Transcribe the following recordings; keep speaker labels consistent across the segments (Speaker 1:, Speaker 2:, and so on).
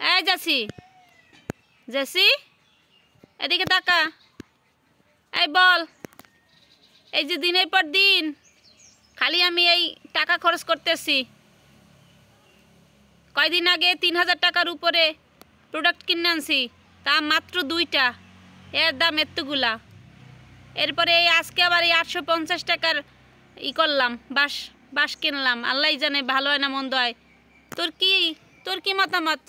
Speaker 1: এই JC, JC এদিকে তাকা। এই বল, এই যে দিনের পর দিন খালি আমি এই টাকা খরচ করতেছি। কয়দিন আগে 3000 টাকার উপরে প্রোডাক্ট কিনে আনছি, তা মাত্র 2টা, এর দাম এতগুলা। এরপরে এই আজকে আবার এই 850 টাকার করলাম, বাঁশ বাঁশ কিনলাম। আল্লাহ জানে ভালো হয় না মন্দ হয়। তোর কি মতামত?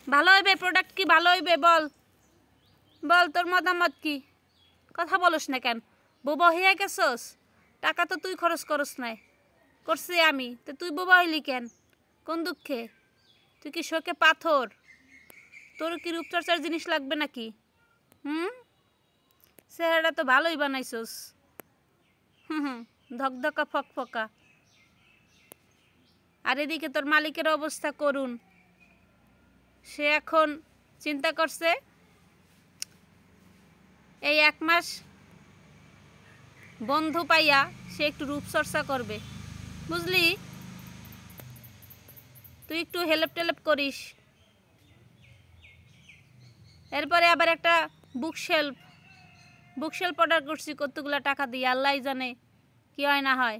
Speaker 1: ভালো হইবে প্রোডাক্ট? কি ভালো হইবে বল, বল তোর মতামত কি? কথা বলস না কেন? বোবা হইয়া গেছস? টাকা তো তুই খরচ করস নাই, করছি আমি, তো তুই বোবা হইলি কেন? কোন দুঃখে? তুই কি শোকে পাথর? তোর কি রূপচর্চার জিনিস লাগবে নাকি? চেহারাটা তো ভালোই বানাইছস, ধকধকা ফকফকা। আর এদিকে তোর মালিকের অবস্থা করুন। সে এখন চিন্তা করছে এই 1 মাস বন্ধ পাইয়া সে একটু রূপচর্চা করবে, বুঝলি? তুই একটু হেল্প টেল্প করিস। এরপরে আবার একটা বুকশেলফ অর্ডার করছি, কতগুলো টাকা দিয়ে, আল্লাহ জানে কি হয় না হয়।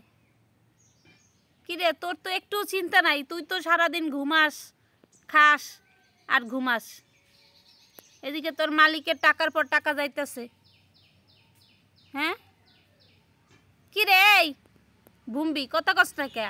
Speaker 1: কিরে, তোর তো একটু চিন্তা নাই? তুই তো সারাদিন ঘুমাস, খাস আর ঘুমাস। এদিকে তোর মালিকের টাকার পর টাকা যাইতেছে। হ্যাঁ কিরে, এই ঘুমবি কত কষ্ট থাকে?